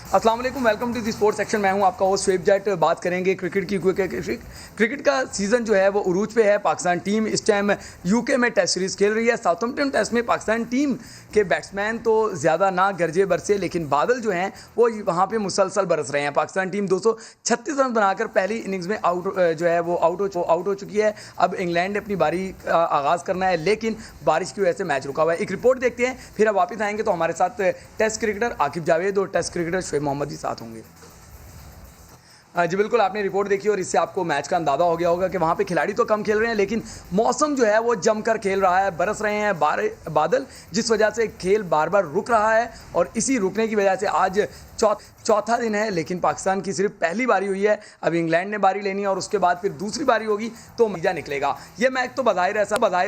अस्सलाम वालेकुम, welcome to the sports section. मैं हूं आपका होस्ट शुएब जट। बात करेंगे क्रिकेट की। क्रिकेट का सीज़न जो है वो उरूज पे है। पाकिस्तान टीम इस टाइम यूके में टेस्ट सीरीज़ खेल रही है। साउथहैम्पटन टेस्ट में पाकिस्तान टीम के बैट्समैन तो ज़्यादा ना गरजे बरसे, लेकिन बादल जो हैं वो वहाँ पे मुसलसल बरस रहे हैं। पाकिस्तान टीम 236 रन बनाकर पहली इनिंग्स में आउट हो चुकी है। अब इंग्लैंड ने अपनी बारी का आगाज़ करना है, लेकिन बारिश की वजह से मैच रुका हुआ है। एक रिपोर्ट देखते हैं, फिर अब वापस आएंगे तो हमारे साथ टेस्ट क्रिकेटर आकिब जावेद और टेस्ट क्रिकेटर शुएब मोहम्मद ही साथ होंगे। जी बिल्कुल, आपने रिपोर्ट देखी और इससे आपको मैच का अंदाज़ा हो गया होगा कि वहाँ पे खिलाड़ी तो कम खेल रहे हैं, लेकिन मौसम जो है वो जमकर खेल रहा है। बरस रहे हैं बादल, जिस वजह से खेल बार बार रुक रहा है और इसी रुकने की वजह से आज चौथा दिन है, लेकिन पाकिस्तान की सिर्फ पहली बारी हुई है। अब इंग्लैंड ने बारी लेनी है और उसके बाद फिर दूसरी बारी होगी तो नतीजा निकलेगा। ये मैच तो बज़ाहिर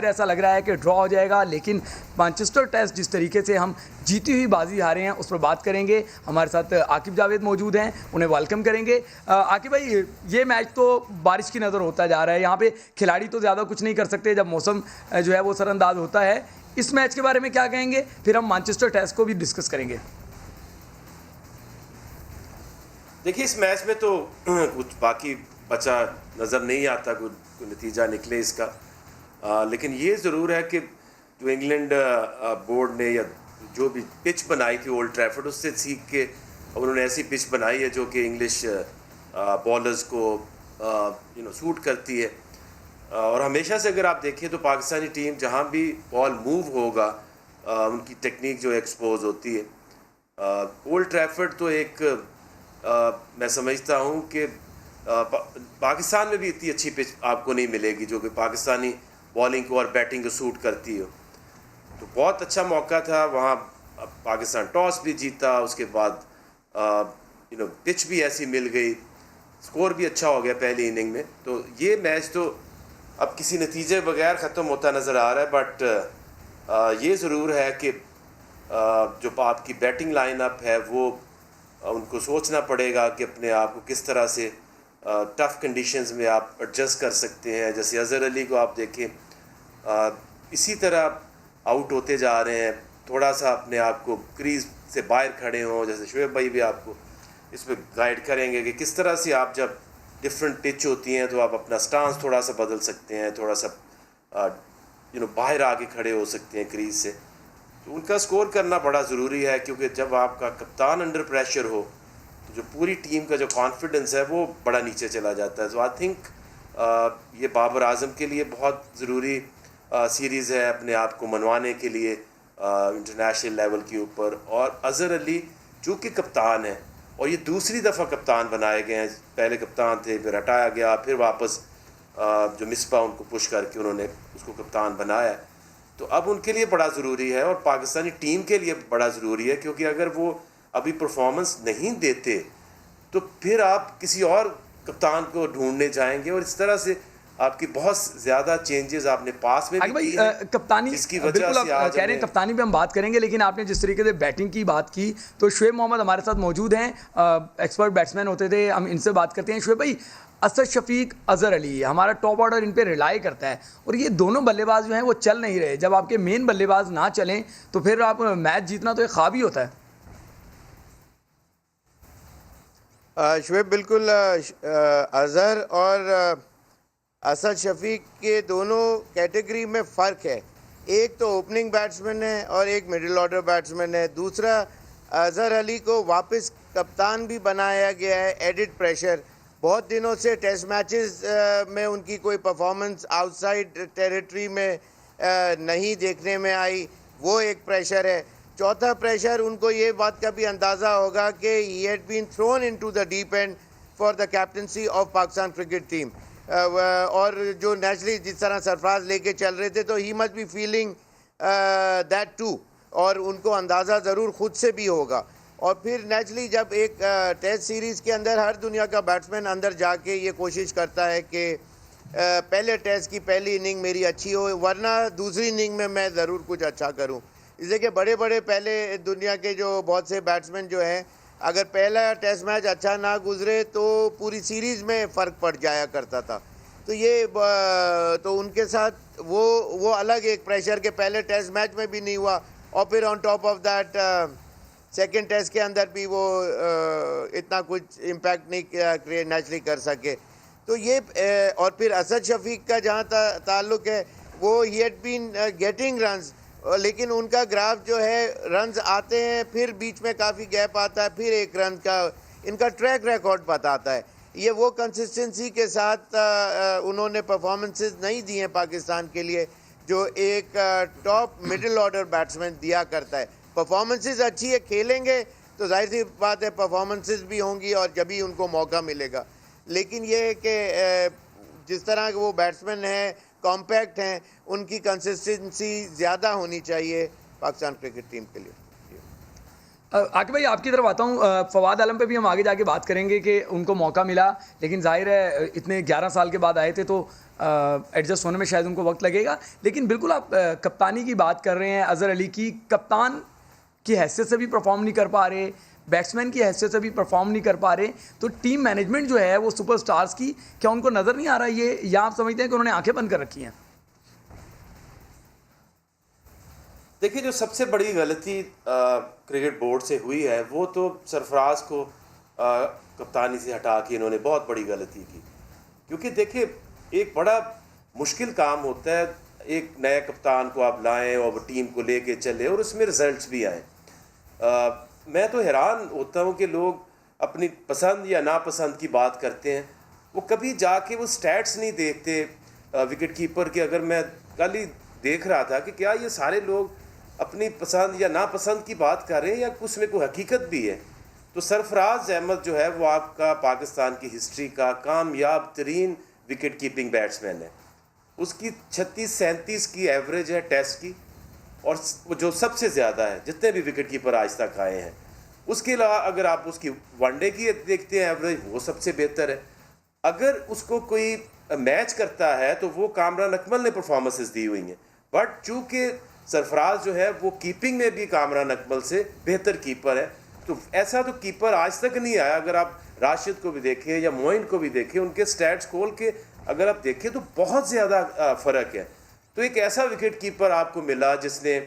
ऐसा लग रहा है कि ड्रॉ हो जाएगा, लेकिन मैनचेस्टर टेस्ट जिस तरीके से हम जीती हुई बाजी हारे हैं उस पर बात करेंगे। हमारे साथ आकिब जावेद मौजूद हैं, उन्हें वेलकम करेंगे। आकिब भाई, ये मैच तो बारिश की नज़र होता जा रहा है। यहाँ पे खिलाड़ी तो ज़्यादा कुछ नहीं कर सकते जब मौसम जो है वो सरअंदाज होता है। इस मैच के बारे में क्या कहेंगे, फिर हम मैनचेस्टर टेस्ट को भी डिस्कस करेंगे। देखिए, इस मैच में तो कुछ बाकी बचा नज़र नहीं आता, कोई नतीजा निकले इसका। लेकिन ये ज़रूर है कि जो इंग्लैंड बोर्ड ने या जो भी पिच बनाई थी ओल्ड ट्रैफर्ड, उससे सीख के उन्होंने ऐसी पिच बनाई है जो कि इंग्लिश बॉलर्स को सूट करती है। और हमेशा से अगर आप देखें तो पाकिस्तानी टीम जहाँ भी बॉल मूव होगा उनकी टेक्निक जो एक्सपोज होती है। ओल्ड ट्रैफर्ड तो एक मैं समझता हूँ कि पाकिस्तान में भी इतनी अच्छी पिच आपको नहीं मिलेगी जो कि पाकिस्तानी बॉलिंग को और बैटिंग को सूट करती हो। तो बहुत अच्छा मौका था वहाँ, पाकिस्तान टॉस भी जीता, उसके बाद पिच भी ऐसी मिल गई, स्कोर भी अच्छा हो गया पहली इनिंग में। तो ये मैच तो अब किसी नतीजे बगैर ख़त्म होता नज़र आ रहा है। बट ये ज़रूर है कि जो आपकी बैटिंग लाइनअप है वो उनको सोचना पड़ेगा कि अपने आप को किस तरह से टफ़ कंडीशंस में आप एडजस्ट कर सकते हैं। जैसे अज़हर अली को आप देखें, इसी तरह आउट होते जा रहे हैं, थोड़ा सा अपने आप को क्रीज से बाहर खड़े हों। जैसे शुएब भाई भी आपको इस पर गाइड करेंगे कि किस तरह से आप जब डिफरेंट पिच होती हैं तो आप अपना स्टांस थोड़ा सा बदल सकते हैं, थोड़ा सा बाहर आके खड़े हो सकते हैं क्रीज से। तो उनका स्कोर करना बड़ा ज़रूरी है, क्योंकि जब आपका कप्तान अंडर प्रेशर हो तो जो पूरी टीम का जो कॉन्फिडेंस है वो बड़ा नीचे चला जाता है। तो आई थिंक ये बाबर आजम के लिए बहुत ज़रूरी सीरीज़ है अपने आप को मनवाने के लिए इंटरनेशनल लेवल के ऊपर। और अज़हर अली चूँकि कप्तान है और ये दूसरी दफ़ा कप्तान बनाए गए हैं, पहले कप्तान थे फिर हटाया गया, फिर वापस जो मिसबा उनको पुश करके उन्होंने उसको कप्तान बनाया। तो अब उनके लिए बड़ा ज़रूरी है और पाकिस्तानी टीम के लिए बड़ा ज़रूरी है, क्योंकि अगर वो अभी परफॉर्मेंस नहीं देते तो फिर आप किसी और कप्तान को ढूंढने जाएंगे और इस तरह से आपकी बहुत ज़्यादा चेंजेस आपने पास में भी की है। कप्तानी इसकी वजह से आप कह रहे हैं कप्तानी पे हम बात करेंगे, लेकिन आपने जिस तरीके से बैटिंग की बात की तो शुएब मोहम्मद हमारे साथ मौजूद हैं, एक्सपर्ट बैट्समैन होते थे, हम इनसे बात करते हैं। शुएब भाई, असद शफीक, अज़हर अली, हमारा टॉप ऑर्डर इन पे रिलाई करता है और ये दोनों बल्लेबाज जो हैं वो चल नहीं रहे। जब आपके मेन बल्लेबाज ना चलें तो फिर आप मैच जीतना तो एक ख्वाब ही होता है। शुएब, बिल्कुल अज़हर और असद शफीक के दोनों कैटेगरी में फ़र्क है। एक तो ओपनिंग बैट्समैन है और एक मिडिल ऑर्डर बैट्समैन है। दूसरा, अज़हर अली को वापस कप्तान भी बनाया गया है, एडिड प्रेशर। बहुत दिनों से टेस्ट मैचेस में उनकी कोई परफॉर्मेंस आउटसाइड टेरिटरी में नहीं देखने में आई, वो एक प्रेशर है। चौथा प्रेशर, उनको ये बात का भी अंदाज़ा होगा कि he had been thrown into the deep end for the captaincy of Pakistan cricket team. और जो नेचुरली जिस तरह सरफराज लेके चल रहे थे तो he must be feeling that too, और उनको अंदाज़ा ज़रूर ख़ुद से भी होगा। और फिर नेचुरली जब एक टेस्ट सीरीज़ के अंदर हर दुनिया का बैट्समैन अंदर जाके ये कोशिश करता है कि पहले टेस्ट की पहली इनिंग मेरी अच्छी हो, वरना दूसरी इनिंग में मैं ज़रूर कुछ अच्छा करूं। इसलिए कि बड़े बड़े पहले दुनिया के जो बहुत से बैट्समैन जो हैं, अगर पहला टेस्ट मैच अच्छा ना गुजरे तो पूरी सीरीज़ में फ़र्क पड़ जाया करता था। तो ये तो उनके साथ वो अलग एक प्रेशर के पहले टेस्ट मैच में भी नहीं हुआ और फिर on top of that second test के अंदर भी वो इतना कुछ इम्पैक्ट नहीं क्रिएट नेचुरली कर सके। तो ये और फिर असद शफीक का जहाँ ताल्लुक है, वो he had been getting runs, लेकिन उनका ग्राफ जो है रन्स आते हैं फिर बीच में काफ़ी गैप आता है, फिर एक रन का इनका ट्रैक रिकॉर्ड बताता है। ये वो कंसिस्टेंसी के साथ उन्होंने परफॉर्मेंसेस नहीं दी हैं पाकिस्तान के लिए जो एक टॉप मिडिल ऑर्डर बैट्समैन दिया करता है। परफॉर्मेंसेस अच्छी है, खेलेंगे तो जाहिर सी बात है परफॉर्मेंसेस भी होंगी और जब भी उनको मौका मिलेगा। लेकिन ये है कि जिस तरह के वो बैट्समैन हैं, कॉम्पैक्ट हैं, उनकी कंसिस्टेंसी ज़्यादा होनी चाहिए पाकिस्तान क्रिकेट टीम के लिए। आकिब भाई आपकी तरफ आता हूँ। फवाद आलम पे भी हम आगे जाके बात करेंगे कि उनको मौका मिला, लेकिन जाहिर है इतने 11 साल के बाद आए थे तो एडजस्ट होने में शायद उनको वक्त लगेगा। लेकिन बिल्कुल आप कप्तानी की बात कर रहे हैं, अज़हर अली की कप्तान की हैसियत से भी परफॉर्म नहीं कर पा रहे, बैट्समैन की हैसियत से भी परफॉर्म नहीं कर पा रहे, तो टीम मैनेजमेंट जो है वो सुपरस्टार्स की, क्या उनको नज़र नहीं आ रहा ये, या आप समझते हैं कि उन्होंने आंखें बंद कर रखी हैं? देखिए, जो सबसे बड़ी गलती क्रिकेट बोर्ड से हुई है वो तो सरफराज को कप्तानी से हटा के इन्होंने बहुत बड़ी गलती की। क्योंकि देखिए, एक बड़ा मुश्किल काम होता है, एक नए कप्तान को आप लाएं और वो टीम को लेके चले और उसमें रिजल्ट्स भी आएँ। मैं तो हैरान होता हूँ कि लोग अपनी पसंद या नापसंद की बात करते हैं, वो कभी जाके वो स्टैट्स नहीं देखते विकेट कीपर के। अगर मैं कल ही देख रहा था कि क्या ये सारे लोग अपनी पसंद या नापसंद की बात कर रहे हैं या उसमें कोई हकीकत भी है। तो सरफराज अहमद जो है वो आपका पाकिस्तान की हिस्ट्री का कामयाब तरीन विकेट कीपिंग बैट्समैन है। उसकी 36-37 की एवरेज है टेस्ट की, और जो सबसे ज़्यादा है जितने भी विकेट कीपर आज तक आए हैं। उसके अलावा अगर आप उसकी वनडे की देखते हैं एवरेज, वो सबसे बेहतर है। अगर उसको कोई मैच करता है तो वो कामरान अकमल ने परफॉर्मेंसेस दी हुई हैं, बट चूँकि सरफराज जो है वो कीपिंग में भी कामरान अकमल से बेहतर कीपर है। तो ऐसा तो कीपर आज तक नहीं आया। अगर आप राशिद को भी देखें या मोइन को भी देखें, उनके स्टैट्स खोल के अगर आप देखें तो बहुत ज़्यादा फ़र्क है। तो एक ऐसा विकेट कीपर आपको मिला जिसने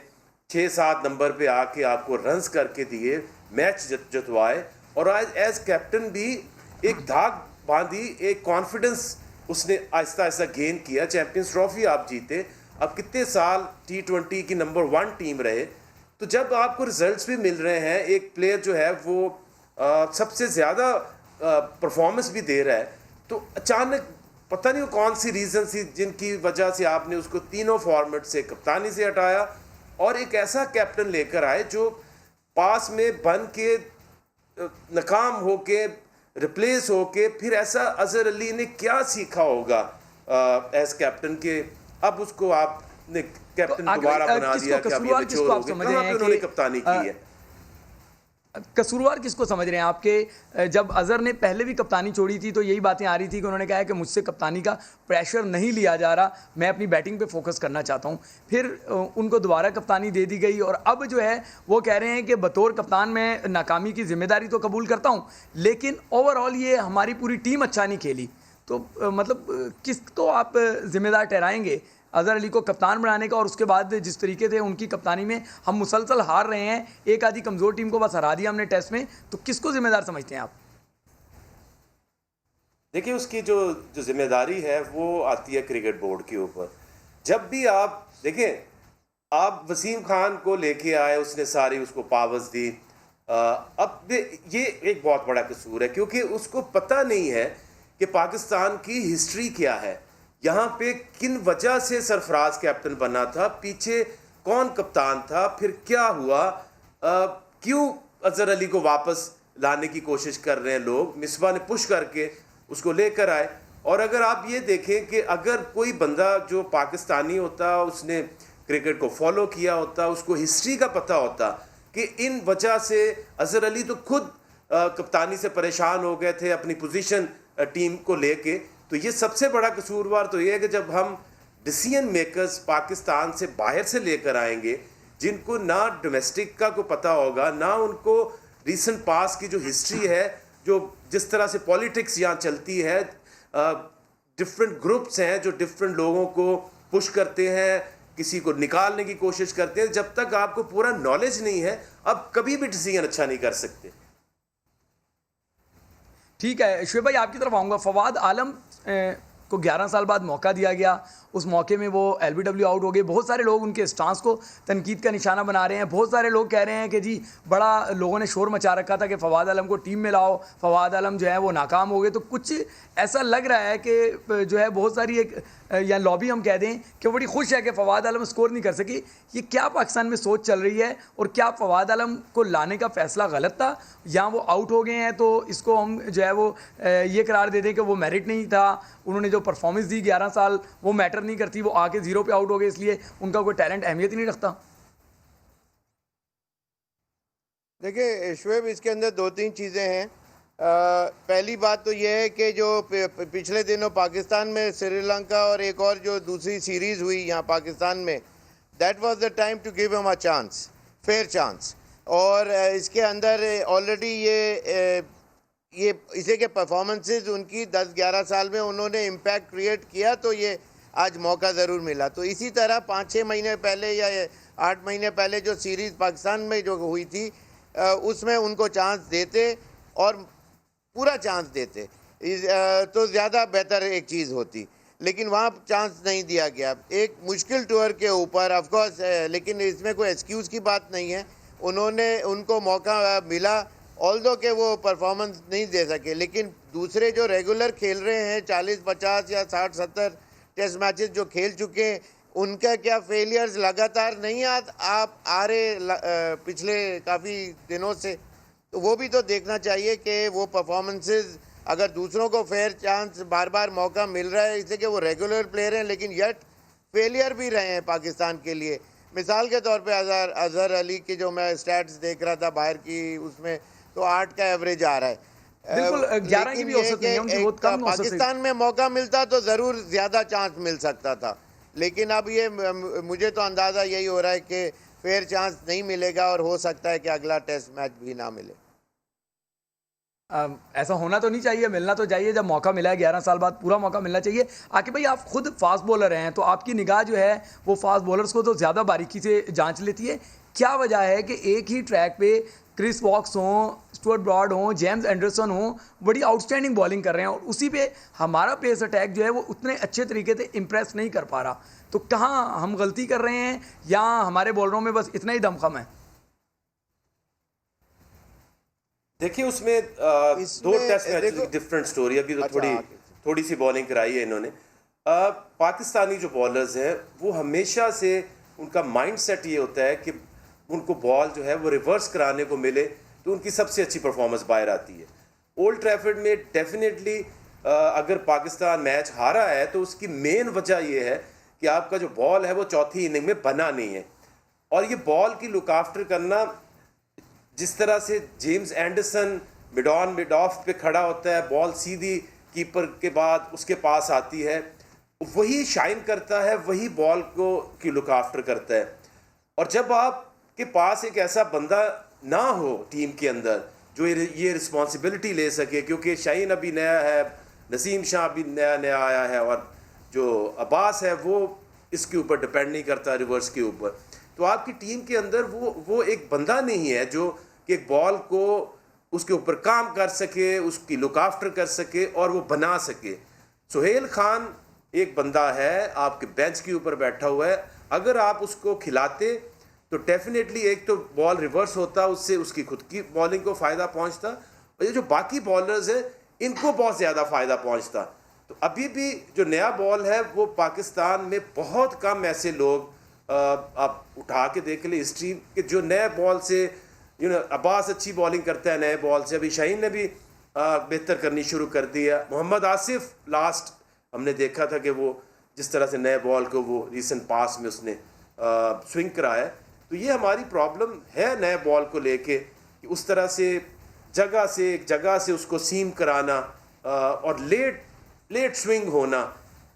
6-7 नंबर पे आके आपको रन्स करके दिए, मैच जितवाए, और आज एज कैप्टन भी एक धाक बांधी, एक कॉन्फिडेंस उसने आहिस्ता आहिस्ता गेन किया। चैंपियंस ट्रॉफी आप जीते, अब कितने साल T20 की नंबर 1 टीम रहे। तो जब आपको रिजल्ट्स भी मिल रहे हैं, एक प्लेयर जो है वो सबसे ज़्यादा परफॉर्मेंस भी दे रहा है, तो अचानक पता नहीं वो कौन सी रीज़न थी जिनकी वजह से आपने उसको तीनों फॉर्मेट से कप्तानी से हटाया और एक ऐसा कैप्टन लेकर आए जो पास में बन के नाकाम होके रिप्लेस होके, फिर ऐसा अज़हर अली ने क्या सीखा होगा एज कैप्टन के अब उसको आपने कैप्टन दोबारा बना दिया कि अब ये मैच्योर हो गए। कहाँ पे उन्होंने कप्तानी की है? कसूरवार किसको समझ रहे हैं आपके? जब अज़हर ने पहले भी कप्तानी छोड़ी थी तो यही बातें आ रही थी कि उन्होंने कहा है कि मुझसे कप्तानी का प्रेशर नहीं लिया जा रहा, मैं अपनी बैटिंग पे फोकस करना चाहता हूं। फिर उनको दोबारा कप्तानी दे दी गई और अब जो है वो कह रहे हैं कि बतौर कप्तान मैं नाकामी की जिम्मेदारी तो कबूल करता हूँ, लेकिन ओवरऑल ये हमारी पूरी टीम अच्छा नहीं खेली। तो मतलब किस तो आप जिम्मेदार ठहराएंगे अज़हर अली को कप्तान बनाने का, और उसके बाद जिस तरीके से उनकी कप्तानी में हम मुसलसल हार रहे हैं, एक आधी कमज़ोर टीम को बस हरा दिया हमने टेस्ट में, तो किसको जिम्मेदार समझते हैं आप? देखिए, उसकी जो जिम्मेदारी है वो आती है क्रिकेट बोर्ड के ऊपर। जब भी आप देखें, आप वसीम खान को लेके आए, उसने सारी उसको पावर्स दी। अब ये एक बहुत बड़ा कसूर है क्योंकि उसको पता नहीं है कि पाकिस्तान की हिस्ट्री क्या है, यहाँ पे किन वजह से सरफराज कैप्टन बना था, पीछे कौन कप्तान था, फिर क्या हुआ, क्यों अज़हर अली को वापस लाने की कोशिश कर रहे हैं लोग। मिसबा ने पुश करके उसको लेकर आए। और अगर आप ये देखें कि अगर कोई बंदा जो पाकिस्तानी होता, उसने क्रिकेट को फॉलो किया होता, उसको हिस्ट्री का पता होता कि इन वजह से अज़हर अली तो खुद कप्तानी से परेशान हो गए थे अपनी पोजीशन टीम को लेके। तो ये सबसे बड़ा कसूरवार तो ये है कि जब हम डिसीजन मेकर्स पाकिस्तान से बाहर से लेकर आएंगे, जिनको ना डोमेस्टिक का को पता होगा, ना उनको रीसेंट पास की जो हिस्ट्री है, जो जिस तरह से पॉलिटिक्स यहाँ चलती है, डिफरेंट ग्रुप्स हैं जो डिफरेंट लोगों को पुश करते हैं, किसी को निकालने की कोशिश करते हैं। जब तक आपको पूरा नॉलेज नहीं है, अब कभी भी डिसीजन अच्छा नहीं कर सकते। ठीक है शुएब भाई, आपकी तरफ आऊँगा। फवाद आलम को 11 साल बाद मौका दिया गया, उस मौके में वो एलबीडब्ल्यू आउट हो गए। बहुत सारे लोग उनके स्टांस को तनकीद का निशाना बना रहे हैं। बहुत सारे लोग कह रहे हैं कि जी बड़ा लोगों ने शोर मचा रखा था कि फवाद आलम को टीम में लाओ, फवाद आलम जो है वो नाकाम हो गए। तो कुछ ऐसा लग रहा है कि जो है बहुत सारी एक या लॉबी हम कह दें कि वो बड़ी खुश है कि फवाद आलम स्कोर नहीं कर सकी। ये क्या पाकिस्तान में सोच चल रही है, और क्या फवाद आलम को लाने का फैसला गलत था, या वो आउट हो गए हैं तो इसको हम जो है वो ये करार दे दें कि वो मेरिट नहीं था, उन्होंने जो परफॉर्मेंस दी 11 साल वो मैटर नहीं करती, वो आके जीरो पे आउट हो गए इसलिए उनका कोई टैलेंट अहमियत ही नहीं रखता? देखिए शुएब, इसके अंदर दो तीन चीज़ें हैं। पहली बात तो यह है कि जो पिछले दिनों पाकिस्तान में श्रीलंका और एक और जो दूसरी सीरीज़ हुई यहाँ पाकिस्तान में, that was the time to give him a chance, fair chance. और इसके अंदर ऑलरेडी ये इसे के परफॉर्मेंसेस उनकी 10-11 साल में उन्होंने इम्पैक्ट क्रिएट किया, तो ये आज मौका ज़रूर मिला। तो इसी तरह 5-6 महीने पहले या 8 महीने पहले जो सीरीज़ पाकिस्तान में जो हुई थी, उसमें उनको चांस देते और पूरा चांस देते तो ज़्यादा बेहतर एक चीज़ होती, लेकिन वहाँ चांस नहीं दिया गया। एक मुश्किल टूर के ऊपर ऑफ कोर्स, लेकिन इसमें कोई एक्सक्यूज़ की बात नहीं है। उनको मौका मिला, ऑल्दो के वो परफॉर्मेंस नहीं दे सके, लेकिन दूसरे जो रेगुलर खेल रहे हैं 40-50 या 60-70 टेस्ट मैचेस जो खेल चुके हैं, उनका क्या फेलियर्स लगातार नहीं आप आ रहे पिछले काफ़ी दिनों से, तो वो भी तो देखना चाहिए कि वो परफॉर्मेंसेस, अगर दूसरों को फेयर चांस बार बार मौका मिल रहा है इससे कि वो रेगुलर प्लेयर हैं, लेकिन यट फेलियर भी रहे हैं पाकिस्तान के लिए। मिसाल के तौर पे अजहर अली की जो मैं स्टैट्स देख रहा था बाहर की, उसमें तो 8 का एवरेज आ रहा है। बिल्कुल 11 की भी औसत नहीं है उनकी, बहुत कम औसत से। पाकिस्तान में मौका मिलता तो ज़रूर ज़्यादा चांस मिल सकता था, लेकिन अब ये मुझे तो अंदाज़ा यही हो रहा है कि फेयर चांस नहीं मिलेगा और हो सकता है कि अगला टेस्ट मैच भी ना मिले। ऐसा होना तो नहीं चाहिए, मिलना तो चाहिए। जब मौका मिला है 11 साल बाद, पूरा मौका मिलना चाहिए। आकिब भाई, आप खुद फास्ट बॉलर हैं, तो आपकी निगाह जो है वो फास्ट बॉलर्स को तो ज़्यादा बारीकी से जांच लेती है। क्या वजह है कि एक ही ट्रैक पे क्रिस वॉक्स हों, स्टुअर्ट ब्रॉड हों, जेम्स एंडरसन हों, बड़ी आउटस्टैंडिंग बॉलिंग कर रहे हैं, और उसी पे हमारा पेस अटैक जो है वो उतने अच्छे तरीके से इम्प्रेस नहीं कर पा रहा? तो कहाँ हम गलती कर रहे हैं, या हमारे बॉलरों में बस इतना ही दमखम है? देखिए उसमें दो टेस्ट मैच की डिफरेंट स्टोरी। अभी तो थोड़ी सी बॉलिंग कराई है इन्होंने। पाकिस्तानी जो बॉलर्स हैं वो हमेशा से उनका माइंडसेट ये होता है कि उनको बॉल जो है वो रिवर्स कराने को मिले तो उनकी सबसे अच्छी परफॉर्मेंस बाहर आती है। ओल्ड ट्रैफर्ड में डेफिनेटली अगर पाकिस्तान मैच हारा है तो उसकी मेन वजह ये है कि आपका जो बॉल है वो चौथी इनिंग में बना नहीं है। और ये बॉल की लुक आफ्टर करना, जिस तरह से जेम्स एंडरसन मिड ऑफ पे खड़ा होता है, बॉल सीधी कीपर के बाद उसके पास आती है, वही शाइन करता है, वही बॉल को की लुक आफ्टर करता है। और जब आपके पास एक ऐसा बंदा ना हो टीम के अंदर जो ये रिस्पॉन्सिबिलिटी ले सके, क्योंकि शाहीन अभी नया है, नसीम शाह अभी नया आया है, और जो अब्बास है वो इसके ऊपर डिपेंड नहीं करता रिवर्स के ऊपर, तो आपकी टीम के अंदर वो एक बंदा नहीं है जो कि एक बॉल को उसके ऊपर काम कर सके, उसकी लुक आफ्टर कर सके और वो बना सके। सुहेल खान एक बंदा है आपके बेंच के ऊपर बैठा हुआ है, अगर आप उसको खिलाते तो डेफिनेटली एक तो बॉल रिवर्स होता, उससे उसकी खुद की बॉलिंग को फ़ायदा पहुंचता, और ये जो बाकी बॉलर्स हैं इनको बहुत ज़्यादा फ़ायदा पहुंचता। तो अभी भी जो नया बॉल है वो पाकिस्तान में बहुत कम ऐसे लोग, आप उठा के देख ले हिस्ट्री के, जो नए बॉल से अब्बास अच्छी बॉलिंग करता है नए बॉल से, अभी शाहीन ने भी बेहतर करनी शुरू कर दी है। मोहम्मद आसिफ लास्ट हमने देखा था कि वो जिस तरह से नए बॉल को वो रीसेंट पास में उसने स्विंग कराया। तो ये हमारी प्रॉब्लम है नए बॉल को लेके कि उस तरह से एक जगह से उसको सीम कराना और लेट स्विंग होना,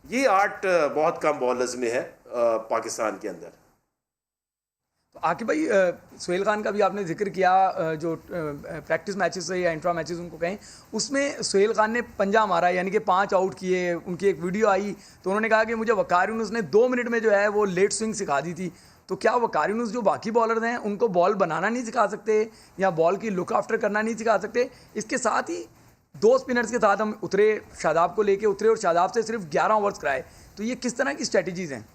ये आर्ट बहुत कम बॉलर्स में है पाकिस्तान के अंदर। आकिब भाई, सोहेल खान का भी आपने जिक्र किया, जो प्रैक्टिस मैचेस है या इंट्रा मैचेस उनको कहें, उसमें सोहेल खान ने पंजा मारा, यानी कि 5 आउट किए। उनकी एक वीडियो आई तो उन्होंने कहा कि मुझे वकार यूनुस ने 2 मिनट में जो है वो लेट स्विंग सिखा दी थी। तो क्या वकार यूनुस जो बाकी बॉलर हैं उनको बॉल बनाना नहीं सिखा सकते या बॉल की लुक आफ्टर करना नहीं सिखा सकते? इसके साथ ही 2 स्पिनर्स के साथ हम उतरे, शादाब को लेके उतरे और शादाब से सिर्फ 11 ओवर्स कराए। तो ये किस तरह की स्ट्रेटजीज़ हैं?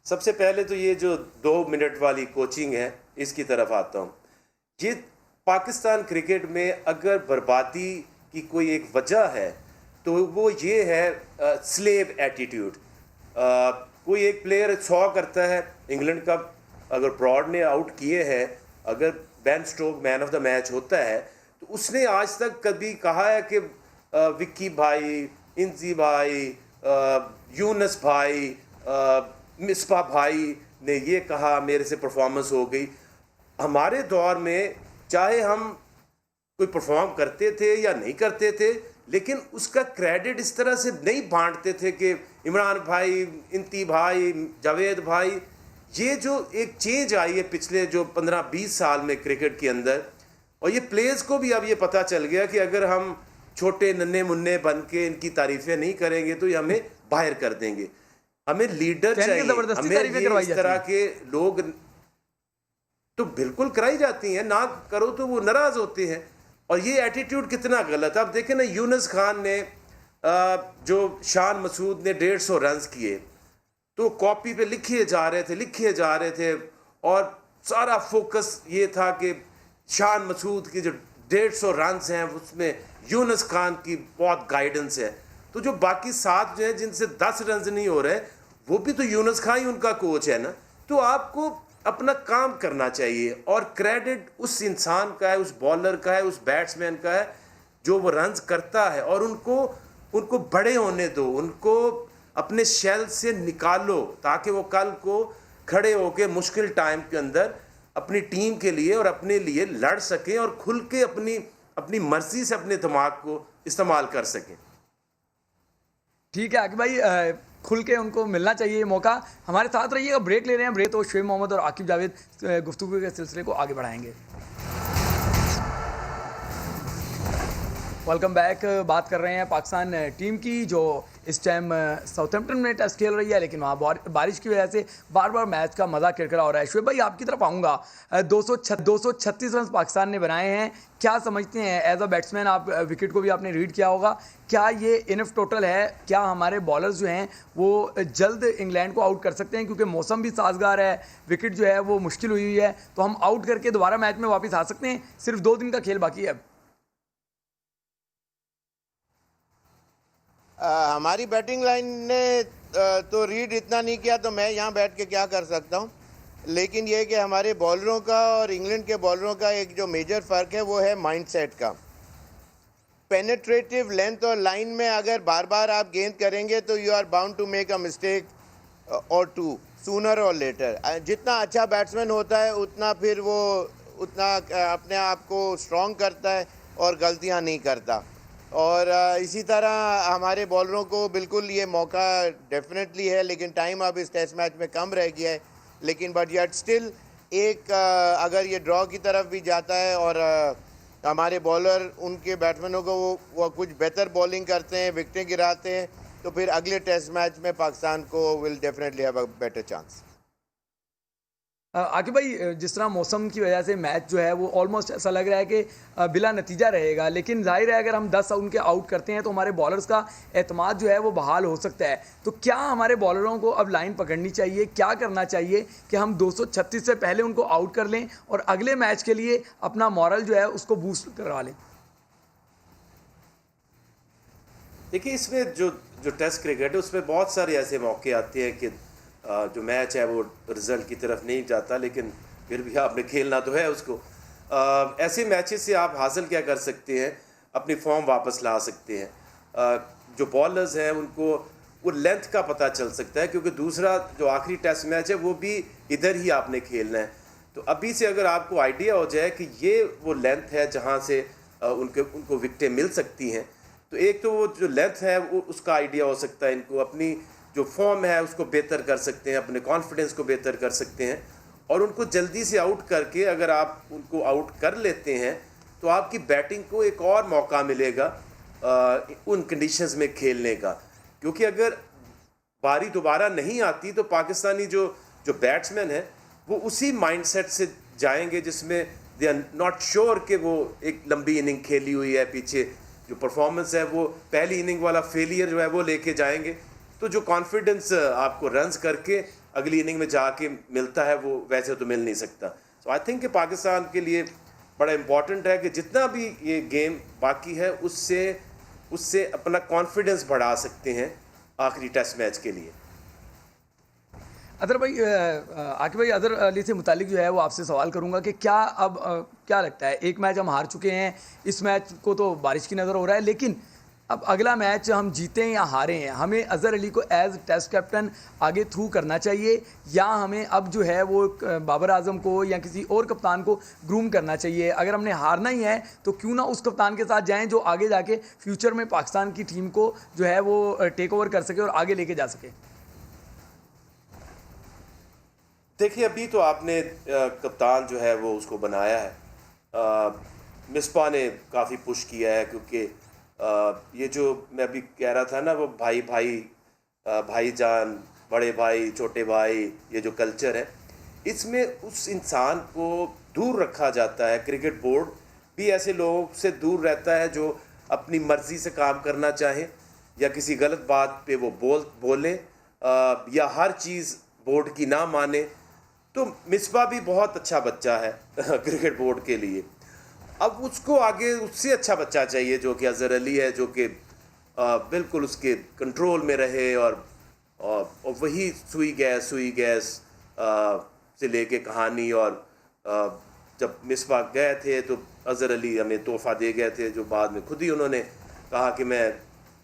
सबसे पहले तो ये जो 2 मिनट वाली कोचिंग है इसकी तरफ आता हूँ। ये पाकिस्तान क्रिकेट में अगर बर्बादी की कोई एक वजह है तो वो ये है स्लेव एटीट्यूड। कोई एक प्लेयर 100 करता है इंग्लैंड का, अगर ब्रॉड ने आउट किए हैं, अगर Ben Stokes man of the match होता है तो उसने आज तक कभी कहा है कि विक्की भाई, इंजी भाई, यूनस भाई, मिसबा भाई ने ये कहा मेरे से परफॉर्मेंस हो गई? हमारे दौर में चाहे हम कोई परफॉर्म करते थे या नहीं करते थे, लेकिन उसका क्रेडिट इस तरह से नहीं बांटते थे कि इमरान भाई, इंती भाई, जावेद भाई। ये जो एक चेंज आई है पिछले जो 15-20 साल में क्रिकेट के अंदर, और ये प्लेयर्स को भी अब ये पता चल गया कि अगर हम छोटे नन्हे मुन्ने बन के इनकी तारीफ़ें नहीं करेंगे तो ये हमें बाहर कर देंगे। हमें लीडर चाहिए, हमें ये इस तरह के लोग तो बिल्कुल कराई जाती हैं, ना करो तो वो नाराज़ होते हैं। और ये एटीट्यूड कितना गलत है। अब देखें ना, यूनुस खान ने जो शान मसूद ने 150 रन किए तो कॉपी पे लिखे जा रहे थे और सारा फोकस ये था कि शान मसूद की जो 150 रन हैं उसमें यूनुस खान की बहुत गाइडेंस है। तो जो बाकी 7 जो हैं जिनसे 10 रन नहीं हो रहे, वो भी तो यूनुस खान ही उनका कोच है ना। तो आपको अपना काम करना चाहिए और क्रेडिट उस इंसान का है, उस बॉलर का है, उस बैट्समैन का है जो वो रन्स करता है। और उनको बड़े होने दो, उनको अपने शेल से निकालो ताकि वो कल को खड़े होकर मुश्किल टाइम के अंदर अपनी टीम के लिए और अपने लिए लड़ सकें और खुल के अपनी मर्जी से अपने दिमाग को इस्तेमाल कर सकें। ठीक है आकिब भाई, खुल के उनको मिलना चाहिए ये मौका। हमारे साथ रहिएगा, ब्रेक ले रहे हैं। ब्रेक तो शुएब मोहम्मद और आकिब जावेद गुफ्तगू के सिलसिले को आगे बढ़ाएंगे। Welcome back. बात कर रहे हैं पाकिस्तान टीम की जो इस टाइम साउथहैम्पटन में टेस्ट खेल रही है, लेकिन वहाँ बारिश की वजह से बार बार मैच का मज़ा किरकिरा हो रहा है। शुएब भाई, आपकी तरफ आऊँगा। 236 रन पाकिस्तान ने बनाए हैं। क्या समझते हैं एज अ बैट्समैन, आप विकेट को भी आपने रीड किया होगा, क्या ये इनफ टोटल है? क्या हमारे बॉलर्स जो हैं वो जल्द इंग्लैंड को आउट कर सकते हैं? क्योंकि मौसम भी साजगार है, विकेट जो है वो मुश्किल हुई है, तो हम आउट करके दोबारा मैच में वापस आ सकते हैं? सिर्फ 2 दिन का खेल बाकी है अब। हमारी बैटिंग लाइन ने तो रीड इतना नहीं किया, तो मैं यहाँ बैठ के क्या कर सकता हूँ। लेकिन ये कि हमारे बॉलरों का और इंग्लैंड के बॉलरों का एक जो मेजर फ़र्क है वो है माइंडसेट का। पेनिट्रेटिव लेंथ और लाइन में अगर बार बार आप गेंद करेंगे तो you are bound to make a mistake और 2 सूनर और लेटर। जितना अच्छा बैट्समैन होता है उतना फिर वो उतना अपने आप को स्ट्रॉन्ग करता है और गलतियाँ नहीं करता। और इसी तरह हमारे बॉलरों को बिल्कुल ये मौका डेफिनेटली है, लेकिन टाइम अब इस टेस्ट मैच में कम रह गया है। लेकिन बट येट स्टिल एक अगर ये ड्रॉ की तरफ भी जाता है और हमारे बॉलर उनके बैट्समैनों को वो कुछ बेहतर बॉलिंग करते हैं, विकेटें गिराते हैं, तो फिर अगले टेस्ट मैच में पाकिस्तान को will definitely have a better chance. Aqib भाई, जिस तरह मौसम की वजह से मैच जो है वो ऑलमोस्ट ऐसा लग रहा है कि बिला नतीजा रहेगा, लेकिन जाहिर है अगर हम 10 उनके आउट करते हैं तो हमारे बॉलर्स का एतमाद जो है वो बहाल हो सकता है। तो क्या हमारे बॉलरों को अब लाइन पकड़नी चाहिए? क्या करना चाहिए कि हम 236 से पहले उनको आउट कर लें और अगले मैच के लिए अपना मॉरल जो है उसको बूस्ट करवा लें? देखिए, इसमें जो टेस्ट क्रिकेट है उसमें बहुत सारे ऐसे मौके आते हैं कि जो मैच है वो रिज़ल्ट की तरफ नहीं जाता, लेकिन फिर भी आपने खेलना तो है उसको। ऐसे मैचेस से आप हासिल क्या कर सकते हैं? अपनी फॉर्म वापस ला सकते हैं। जो बॉलर्स हैं उनको वो लेंथ का पता चल सकता है, क्योंकि दूसरा जो आखिरी टेस्ट मैच है वो भी इधर ही आपने खेलना है। तो अभी से अगर आपको आइडिया हो जाए कि ये वो लेंथ है जहाँ से उनको विकेटें मिल सकती हैं, तो एक तो वो जो लेंथ है वो उसका आइडिया हो सकता है इनको। अपनी जो फॉर्म है उसको बेहतर कर सकते हैं, अपने कॉन्फिडेंस को बेहतर कर सकते हैं, और उनको जल्दी से आउट करके अगर आप उनको आउट कर लेते हैं तो आपकी बैटिंग को एक और मौका मिलेगा उन कंडीशंस में खेलने का। क्योंकि अगर बारी दोबारा नहीं आती तो पाकिस्तानी जो बैट्समैन है वो उसी माइंडसेट से जाएंगे जिसमें दे आर नॉट श्योर कि वो एक लंबी इनिंग खेली हुई है, पीछे जो परफॉर्मेंस है वो पहली इनिंग वाला फेलियर जो है वो लेके जाएंगे। तो जो कॉन्फिडेंस आपको रन्स करके अगली इनिंग में जाके मिलता है वो वैसे तो मिल नहीं सकता। सो आई थिंक कि पाकिस्तान के लिए बड़ा इम्पॉर्टेंट है कि जितना भी ये गेम बाकी है उससे अपना कॉन्फिडेंस बढ़ा सकते हैं आखिरी टेस्ट मैच के लिए। अदर भाई, आकिब भाई, अदर अली से मुतालिक जो है वो आपसे सवाल करूंगा कि क्या अब क्या लगता है, एक मैच हम हार चुके हैं, इस मैच को तो बारिश की नज़र हो रहा है, लेकिन अब अगला मैच हम जीतें या हारें हैं, हमें अज़हर अली को एज टेस्ट कैप्टन आगे थ्रू करना चाहिए या हमें अब जो है वो बाबर आजम को या किसी और कप्तान को ग्रूम करना चाहिए? अगर हमने हारना ही है तो क्यों ना उस कप्तान के साथ जाएं जो आगे जाके फ्यूचर में पाकिस्तान की टीम को जो है वो टेक ओवर कर सके और आगे लेके जा सके। देखिए, अभी तो आपने कप्तान जो है वो उसको बनाया है, मिसबा ने काफ़ी पुश किया है, क्योंकि ये जो मैं अभी कह रहा था ना वो भाईजान, बड़े भाई, छोटे भाई, ये जो कल्चर है इसमें उस इंसान को दूर रखा जाता है। क्रिकेट बोर्ड भी ऐसे लोगों से दूर रहता है जो अपनी मर्ज़ी से काम करना चाहें या किसी गलत बात पे वो बोलें या हर चीज़ बोर्ड की ना माने। तो मिसबा भी बहुत अच्छा बच्चा है क्रिकेट बोर्ड के लिए। अब उसको आगे उससे अच्छा बच्चा चाहिए जो कि अज़हर अली है, जो कि बिल्कुल उसके कंट्रोल में रहे और वही सुई गैस से लेके कहानी। और जब मिसबा गए थे तो अज़हर अली हमें तोहफ़ा दे गए थे, जो बाद में खुद ही उन्होंने कहा कि मैं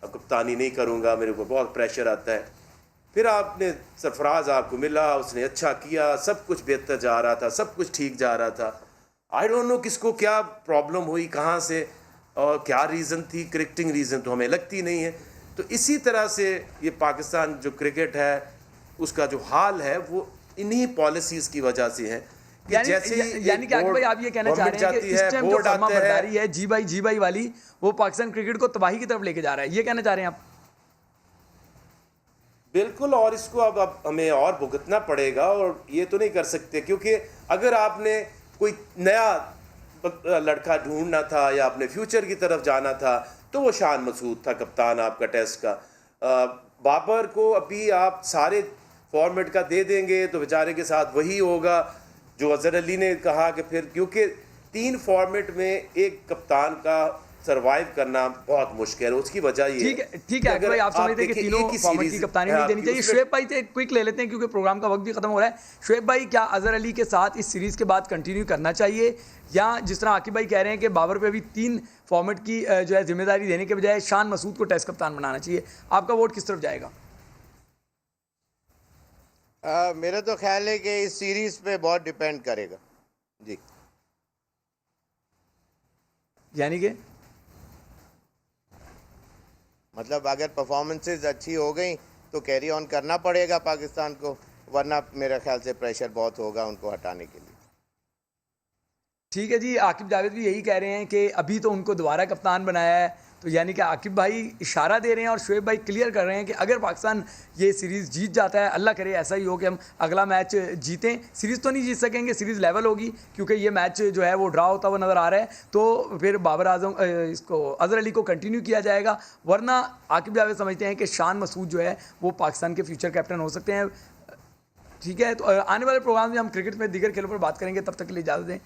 अब कप्तानी नहीं करूँगा, मेरे ऊपर बहुत प्रेशर आता है। फिर आपने सरफराज आपको मिला, उसने अच्छा किया, सब कुछ बेहतर जा रहा था, सब कुछ ठीक जा रहा था। आई डोंट नो किसको क्या प्रॉब्लम हुई, कहाँ से और क्या रीज़न थी, क्रिकेटिंग रीज़न तो हमें लगती नहीं है। तो इसी तरह से ये पाकिस्तान जो क्रिकेट है उसका जो हाल है वो इन्हीं पॉलिसीज़ की वजह से है। यानी कि आकिब भाई आप ये कहना चाह रहे हैं कि इस टाइम जो फर्माबरदारी है जी भाई वाली, वो पाकिस्तान क्रिकेट को तबाही की तरफ लेके जा रहा है, ये कहना चाह रहे हैं आप? बिल्कुल, और इसको अब हमें और भुगतना पड़ेगा, और ये तो नहीं कर सकते, क्योंकि अगर आपने कोई नया लड़का ढूंढना था या अपने फ्यूचर की तरफ जाना था तो वो शान मसूद था कप्तान आपका टेस्ट का। बाबर को अभी आप सारे फॉर्मेट का दे देंगे तो बेचारे के साथ वही होगा जो अज़हर अली ने कहा कि फिर, क्योंकि 3 फॉर्मेट में एक कप्तान का सरवाइव करना बहुत मुश्किल है। उसकी वजह ये ठीक है भाई, आप समझते हैं कि तीनों फॉर्मेट की कप्तानी नहीं देनी चाहिए। शुएब भाई से क्विक ले लेते हैं क्योंकि प्रोग्राम का वक्त भी खत्म हो रहा है। शुएब भाई, क्या अज़हर अली के साथ इस सीरीज़ के बाद कंटिन्यू करना चाहिए, या जिस तरह आकिब भाई कह रहे हैं कि बाबर पे अभी 3 फॉर्मेट की जो है जिम्मेदारी देने के बजाय शान मसूद को टेस्ट कप्तान बनाना चाहिए? आपका वोट किस तरफ जाएगा? मेरा तो ख्याल है कि इस सीरीज़ पे बहुत डिपेंड करेगा जी। यानी कि मतलब अगर परफॉर्मेंसेस अच्छी हो गई तो कैरी ऑन करना पड़ेगा पाकिस्तान को, वरना मेरे ख्याल से प्रेशर बहुत होगा उनको हटाने के लिए। ठीक है जी, आकिब जावेद भी यही कह रहे हैं कि अभी तो उनको दोबारा कप्तान बनाया है, तो यानी कि आकिब भाई इशारा दे रहे हैं और शुएब भाई क्लियर कर रहे हैं कि अगर पाकिस्तान ये सीरीज़ जीत जाता है, अल्लाह करे ऐसा ही हो कि हम अगला मैच जीतें, सीरीज़ तो नहीं जीत सकेंगे, सीरीज़ लेवल होगी क्योंकि ये मैच जो है वो ड्रा होता हुआ नज़र आ रहा है, तो फिर बाबर आजम इसको अज़हर अली को कंटिन्यू किया जाएगा, वरना आकिब जावेद समझते हैं कि शान मसूद जो है वो पाकिस्तान के फ्यूचर कैप्टन हो सकते हैं। ठीक है, तो आने वाले प्रोग्राम में हम क्रिकेट में दीगर खेलों पर बात करेंगे, तब तक के लिए इजाज़त दें।